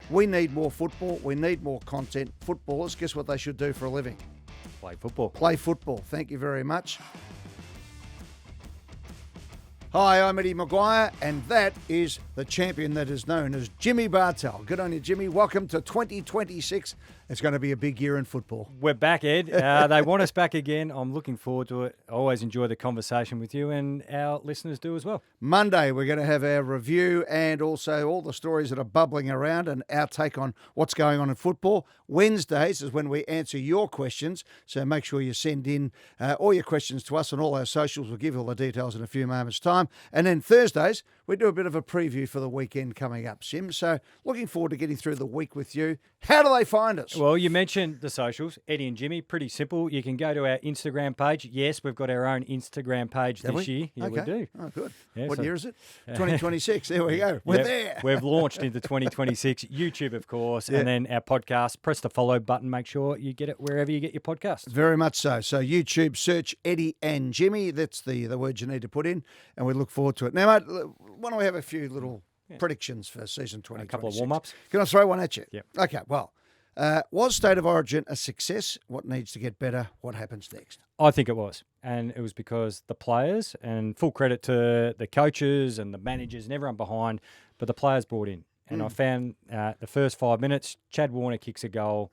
We need more football. We need more content. Footballers, guess what they should do for a living? Play football. Play football. Thank you very much. Hi, I'm Eddie McGuire, and that is the champion that is known as Jimmy Bartel. Good on you, Jimmy. Welcome to 2026. It's going to be a big year in football. We're back, Ed. They want us back again. I'm looking forward to it. I always enjoy the conversation with you, and our listeners do as well. Monday, we're going to have our review and also all the stories that are bubbling around and our take on what's going on in football. Wednesdays is when we answer your questions, so make sure you send in all your questions to us on all our socials. We'll give you all the details in a few moments' time. And then Thursdays, we do a bit of a preview for the weekend coming up, Sim. So looking forward to getting through the week with you. How do they find us? Well, you mentioned the socials, Eddie and Jimmy, pretty simple. You can go to our Instagram page. Yes, we've got our own Instagram page this year. Yeah, okay. we do. Oh, good. Yeah, what year is it? 2026. There we go. We're there. We've launched into 2026. YouTube, of course, and then our podcast. Press the follow button. Make sure you get it wherever you get your podcasts. Very much so. So YouTube, search Eddie and Jimmy. That's the word you need to put in, and we look forward to it. Now, mate, why don't we have a few little predictions for season 2026? A couple of warm-ups. Can I throw one at you? Yep. Okay, well, was State of Origin a success? What needs to get better? What happens next? I think it was. And it was because the players, and full credit to the coaches and the managers and everyone behind, but the players brought in. And I found the first 5 minutes, Chad Warner kicks a goal,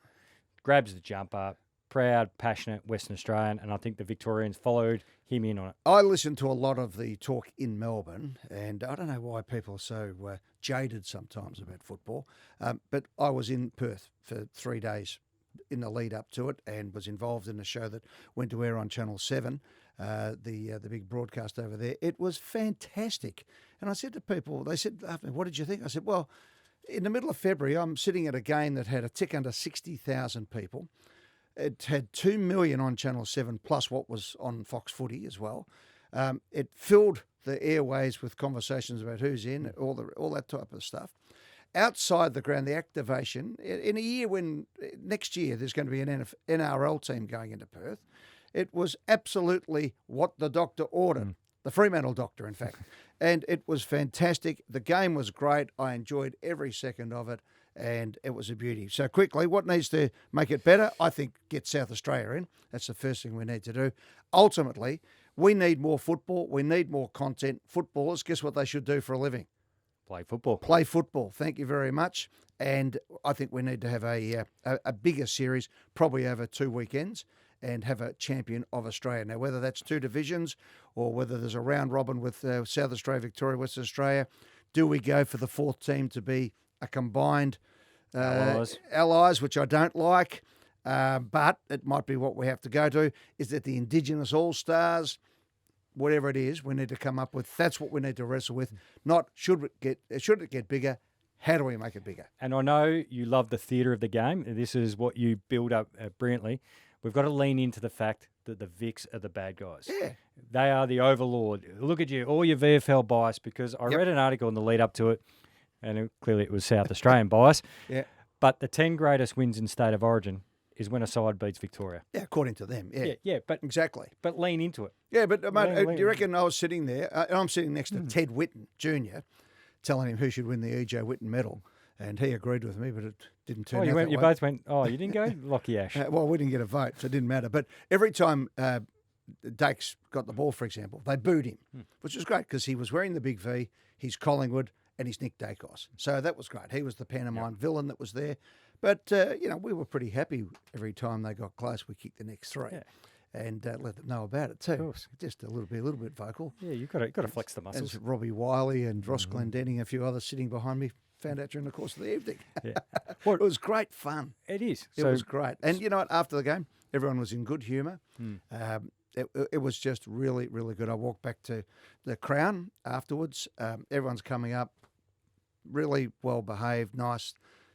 grabs the jumper, proud, passionate Western Australian, and I think the Victorians followed him in on it. I listened to a lot of the talk in Melbourne, and I don't know why people are so jaded sometimes about football, but I was in Perth for 3 days in the lead up to it and was involved in a show that went to air on Channel 7, the big broadcast over there. It was fantastic. And I said to people, they said, what did you think? I said, well, in the middle of February, I'm sitting at a game that had a tick under 60,000 people. It had 2 million on Channel 7 plus what was on Fox Footy as well. It filled the airways with conversations about who's in, all that type of stuff. Outside the ground, the activation, in a year when next year there's going to be an NRL team going into Perth, it was absolutely what the doctor ordered, the Fremantle doctor, in fact. And it was fantastic. The game was great. I enjoyed every second of it. And it was a beauty. So quickly, what needs to make it better? I think get South Australia in. That's the first thing we need to do. Ultimately, we need more football. We need more content. Footballers, guess what they should do for a living? Play football. Play football. Thank you very much. And I think we need to have a bigger series, probably over 2 weekends, and have a champion of Australia. Now, whether that's 2 divisions or whether there's a round robin with South Australia, Victoria, Western Australia, do we go for the 4th team to be a combined allies, which I don't like, but it might be what we have to go to. Is that the Indigenous All-Stars? Whatever it is, we need to come up with. That's what we need to wrestle with. Not should it get bigger? How do we make it bigger? And I know you love the theatre of the game. This is what you build up brilliantly. We've got to lean into the fact that the Vics are the bad guys. Yeah. They are the overlord. Look at you, all your VFL bias, because I read an article in the lead up to it, and clearly it was South Australian bias. Yeah. But the 10 greatest wins in State of Origin is when a side beats Victoria. Yeah, according to them. Yeah, but exactly. But lean into it. Yeah, but mate, do you reckon I was sitting there, and I'm sitting next to Ted Whitten Jr., telling him who should win the E.J. Whitten medal, and he agreed with me, but it didn't turn out that way. You both went, you didn't go? Lockie Ash. Well, we didn't get a vote, so it didn't matter. But every time Dakes got the ball, for example, they booed him, which was great because he was wearing the big V, he's Collingwood, and he's Nick Dacos. So that was great. He was the pantomime villain that was there. But, we were pretty happy every time they got close. We kicked the next 3 and let them know about it too. Of course. Just a little bit vocal. Yeah, you've got to flex the muscles. As Robbie Wiley and Ross Glendenning, a few others sitting behind me, found out during the course of the evening. It was great fun. It is. It was great. And you know what? After the game, everyone was in good humour. It was just really, really good. I walked back to the Crown afterwards. Everyone's coming up, really well behaved, nice.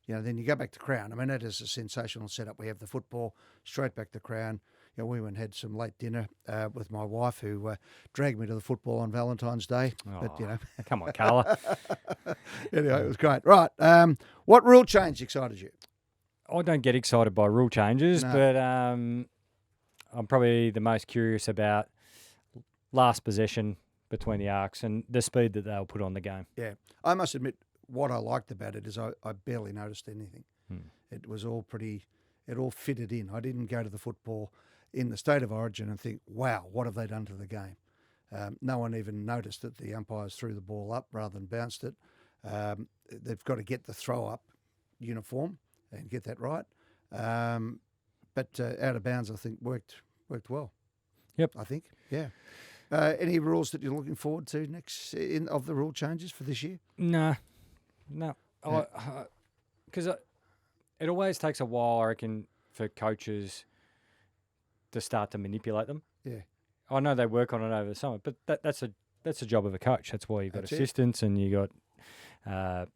Then you go back to Crown. I mean, that is a sensational setup. We have the football, straight back to Crown. We went and had some late dinner with my wife, who dragged me to the football on Valentine's Day. But come on, Carla. Anyway, it was great. Right, what rule change excited you? I don't get excited by rule changes, but I'm probably the most curious about last possession between the arcs and the speed that they'll put on the game. Yeah, I must admit, what I liked about it is I barely noticed anything. It was all pretty. It all fitted in. I didn't go to the football in the state of origin and think, wow, what have they done to the game? No one even noticed that the umpires threw the ball up rather than bounced it. They've got to get the throw up uniform and get that right. But out of bounds, I think worked well. Yep. I think, yeah. Any rules that you're looking forward to next of the rule changes for this year? No. Because it always takes a while, I reckon, for coaches to start to manipulate them. Yeah. I know they work on it over the summer, but that's a job of a coach. That's why you've got assistants and you got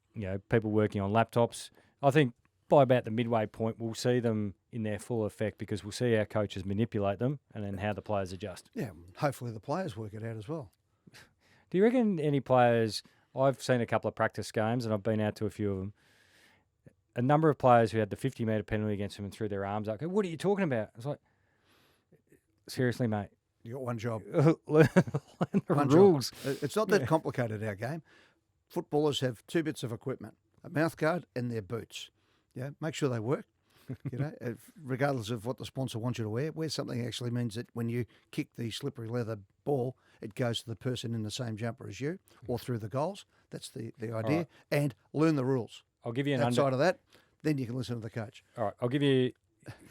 people working on laptops. I think by about the midway point, we'll see them in their full effect because we'll see our coaches manipulate them and then how the players adjust. Yeah, hopefully the players work it out as well. Do you reckon any players? I've seen a couple of practice games and I've been out to a few of them. A number of players who had the 50-metre penalty against them and threw their arms up. Go, what are you talking about? It's like, seriously, mate. You got one job. Learn the rules. It's not that complicated, our game. Footballers have two bits of equipment, a mouth guard and their boots. Yeah, make sure they work. Regardless of what the sponsor wants you to wear something actually means that when you kick the slippery leather ball, it goes to the person in the same jumper as you or through the goals. That's the idea. Right. And learn the rules. I'll give you an outside of that, then you can listen to the coach. All right, I'll give me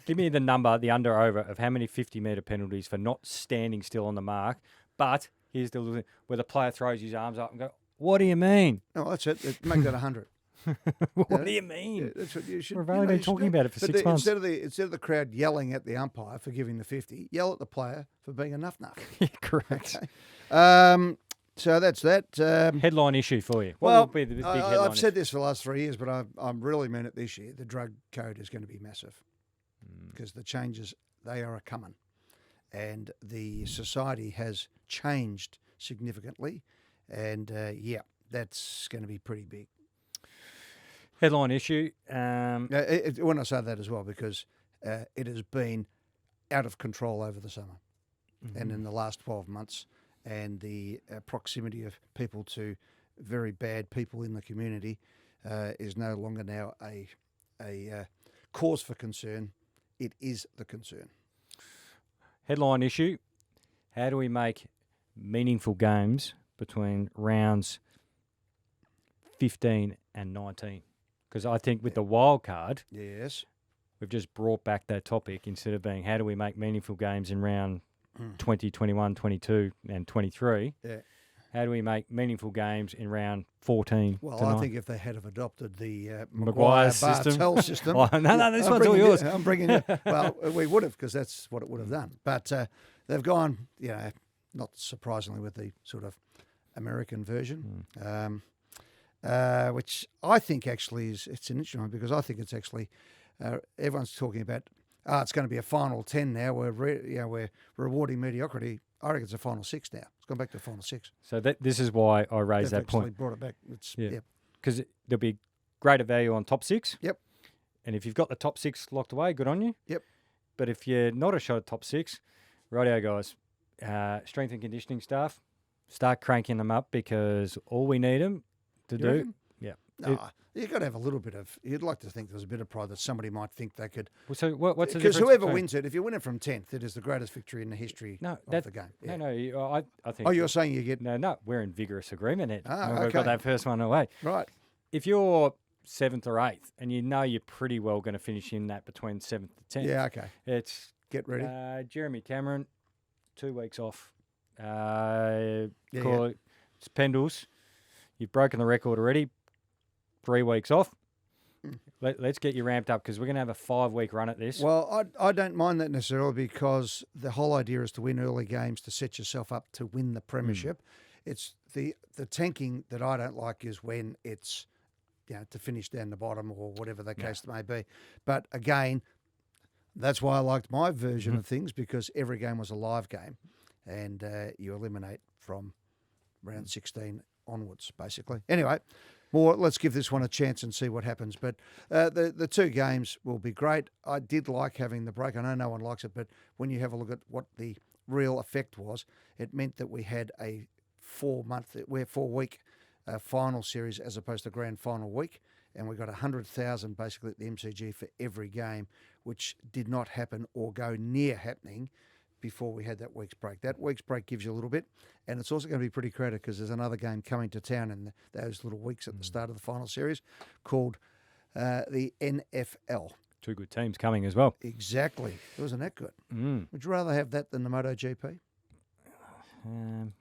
the number, the under-over of how many 50-metre penalties for not standing still on the mark. But here's the little thing, where the player throws his arms up and go, what do you mean? Oh, that's it. Make that 100. What do you mean? Yeah, that's what you should. We've only been talking about it for 6 months. Instead of the crowd yelling at the umpire for giving the 50, yell at the player for being a nuff. Yeah, correct. Okay. So that's that. Headline issue for you. What will be the big headline? I've said this for the last 3 years, but I'm really meant it this year. The drug code is going to be massive because the changes, they are coming. And the society has changed significantly. And, that's going to be pretty big. Headline issue. When I say that as well, because it has been out of control over the summer and in the last 12 months. And the proximity of people to very bad people in the community is no longer now a cause for concern. It is the concern. Headline issue: how do we make meaningful games between rounds 15 and 19? Because I think with the wild card, yes, we've just brought back that topic instead of being how do we make meaningful games in round 20, 21, 22 and 23. Yeah. How do we make meaningful games in round 14? Well, I think if they had have adopted the McGuire Bartel system. Oh, no, this one's all yours. I'm bringing you. Well, we would have because that's what it would have done. But they've gone, not surprisingly, with the sort of American version, which I think actually it's an interesting one because I think it's actually everyone's talking about. It's going to be a final 10 now. We're rewarding mediocrity. I reckon it's a final 6 now. It's gone back to a final 6. So this is why I raised that point. Brought it back. Because there'll be greater value on top 6. Yep. And if you've got the top 6 locked away, good on you. Yep. But if you're not a shot at top 6, rightio guys, strength and conditioning staff, start cranking them up because all we need them to do. Reckon? Yeah. No, you've got to have a little bit of. You'd like to think there's a bit of pride that somebody might think they could. Well, so what's the difference? Because whoever wins it, if you win it from 10th, it is the greatest victory in the history of the game. Yeah. No, I think. Oh, you're saying you get. No, we're in vigorous agreement, Ed. Okay. We've got that first one away. Right. If you're 7th or 8th, and you know you're pretty well going to finish in that between 7th to 10th. Yeah, okay. It's get ready. Jeremy Cameron, 2 weeks off. It's Pendles. You've broken the record already. 3 weeks off. Let's get you ramped up because we're going to have a 5-week run at this. Well, I don't mind that necessarily because the whole idea is to win early games to set yourself up to win the premiership. It's the tanking that I don't like is when it's to finish down the bottom or whatever the case may be. But again, that's why I liked my version of things because every game was a live game and you eliminate from round 16 onwards, basically. Anyway, let's give this one a chance and see what happens. But the 2 games will be great. I did like having the break. I know no one likes it, but when you have a look at what the real effect was, it meant that we had a 4-week final series as opposed to grand final week, and we got 100,000 basically at the MCG for every game, which did not happen or go near happening before we had that week's break. That week's break gives you a little bit, and it's also going to be pretty crowded because there's another game coming to town in those little weeks at the start of the final series called the NFL. Two good teams coming as well. Exactly. Wasn't that good? Would you rather have that than the MotoGP?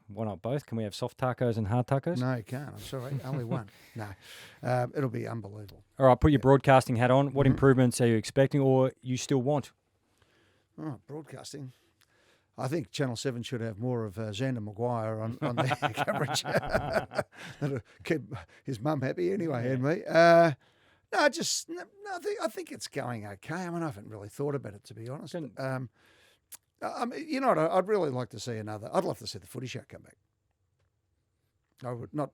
Why not both? Can we have soft tacos and hard tacos? No, you can't. I'm sorry. Only one. No. It'll be unbelievable. All right, put your broadcasting hat on. What improvements are you expecting or you still want? Oh, broadcasting. I think Channel 7 should have more of Xander McGuire on their coverage. That'll keep his mum happy anyway, and me. I think it's going okay. I mean, I haven't really thought about it, to be honest. I mean, you know what? I'd really like to see another. I'd love to see the Footy Show come back. I would not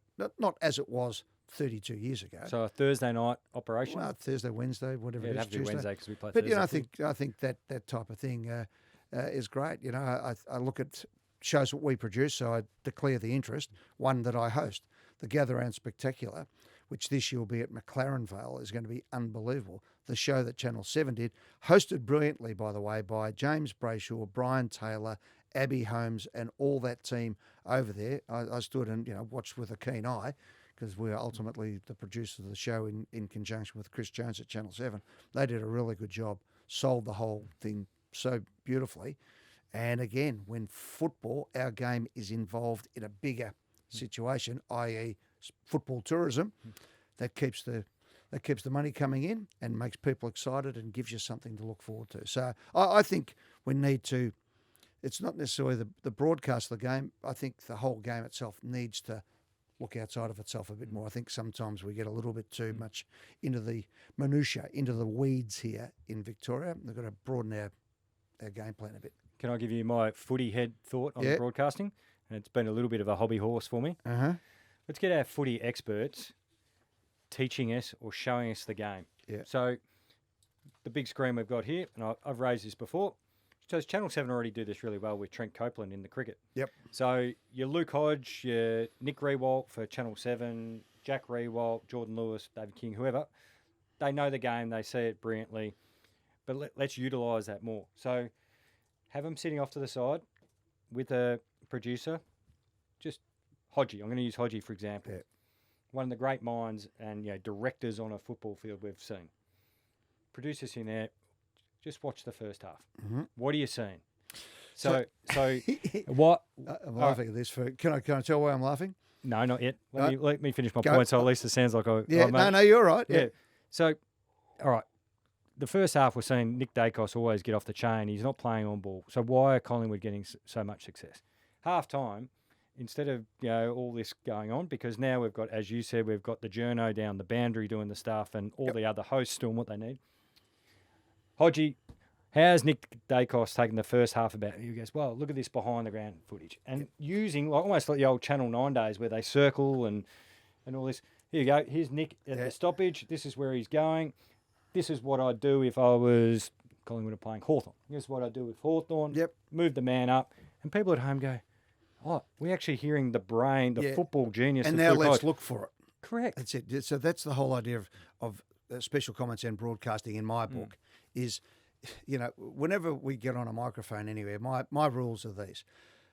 as it was 32 years ago. So a Thursday night operation? Well, Thursday, Wednesday, whatever it is. It'd have to be Tuesday. Wednesday because we play But Thursday. I think that type of thing is great. You know, I look at shows that we produce, so I declare the interest. One that I host, the Gather Round Spectacular, which this year will be at McLaren Vale, is going to be unbelievable. The show that Channel 7 did, hosted brilliantly, by the way, by James Brayshaw, Brian Taylor, Abby Holmes, and all that team over there. I stood and watched with a keen eye because we're ultimately the producers of the show in conjunction with Chris Jones at Channel 7. They did a really good job, sold the whole thing so beautifully. And again, when football, our game, is involved in a bigger situation, i.e. football tourism, that keeps the money coming in and makes people excited and gives you something to look forward to. So I think we need to, it's not necessarily the broadcast of the game. I think the whole game itself needs to look outside of itself a bit more. I think sometimes we get a little bit too much into the minutiae, into the weeds here in Victoria. We've got to broaden our game plan a bit. Can I give you my footy head thought on the broadcasting? And it's been a little bit of a hobby horse for me. Let's get our footy experts teaching us or showing us the game. Yeah. So the big screen we've got here, and I've raised this before, so Channel 7 already do this really well with Trent Copeland in the cricket. Yep. So your Luke Hodge, your Nick Rewalt for Channel 7, Jack Rewalt, Jordan Lewis, David King, whoever, they know the game, they see it brilliantly, but let's utilise that more. So have them sitting off to the side with a producer, just Hodgie. I'm going to use Hodgie for example. Yeah. One of the great minds and directors on a football field we've seen. Producers in there, just watch the first half. What are you seeing? So what? I'm laughing at this. Can I tell why I'm laughing? No, not yet. Let me finish my point. So at least it sounds like no, you're right. Yeah. So, all right. The first half, we're seeing Nick Dacos always get off the chain. He's not playing on ball. So why are Collingwood getting so much success? Half time, instead of all this going on, because now we've got, as you said, we've got the journo down the boundary doing the stuff, and all the other hosts doing what they need. Hodgie, how's Nick Dacos taking the first half about it? He goes, well, look at this behind the ground footage, and using almost like the old Channel 9 days where they circle and all this. Here you go. Here's Nick at the stoppage. This is where he's going. This is what I'd do if I was Collingwood playing Hawthorn. This is what I'd do with Hawthorn. Yep. Move the man up. And people at home go, oh, we're actually hearing the brain, the football genius. And now let's look for it. Correct. That's it. So that's the whole idea of special comments and broadcasting in my book is, whenever we get on a microphone anywhere, my rules are these.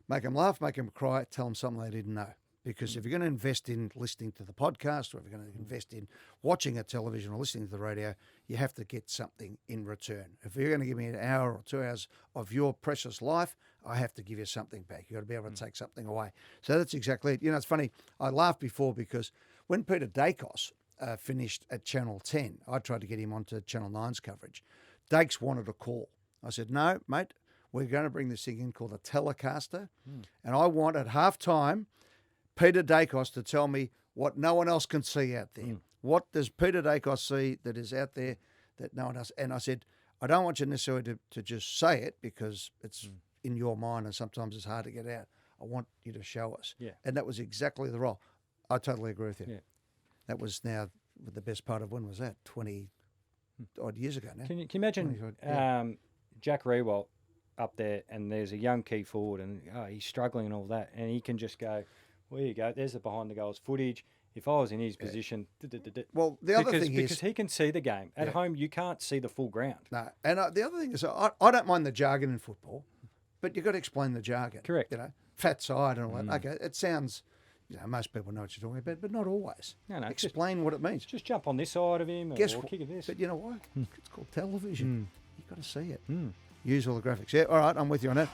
Make them laugh, make them cry, tell them something they didn't know. Because if you're going to invest in listening to the podcast or if you're going to invest in watching a television or listening to the radio, you have to get something in return. If you're going to give me an hour or 2 hours of your precious life, I have to give you something back. You've got to be able to take something away. So that's exactly it. It's funny. I laughed before because when Peter Dacos finished at Channel 10, I tried to get him onto Channel 9's coverage. Dakes wanted a call. I said, no, mate, we're going to bring this thing in called a Telecaster. And I want at halftime Peter Dacos to tell me what no one else can see out there. What does Peter Dacos see that is out there that no one else? And I said, I don't want you necessarily to just say it because it's in your mind and sometimes it's hard to get out. I want you to show us. Yeah. And that was exactly the role. I totally agree with you. Yeah. That was now the best part of, when was that? 20 odd years ago now. Can you imagine Jack Rewalt up there and there's a young key forward and he's struggling and all that and he can just go, well, here you go. There's the behind the goals footage. if I was in his position, Well, the other thing because is, he can see the game. At home, you can't see the full ground. no, and the other thing is, I don't mind the jargon in football, but you've got to explain the jargon. Correct. You know, fat side and all that. Okay, it sounds, most people know what you're talking about, but not always. No, Explain what it means. Just jump on this side of him or kick at this. But you know what? It's called television. You've got to see it. Use all the graphics. Yeah, all right, I'm with you on that.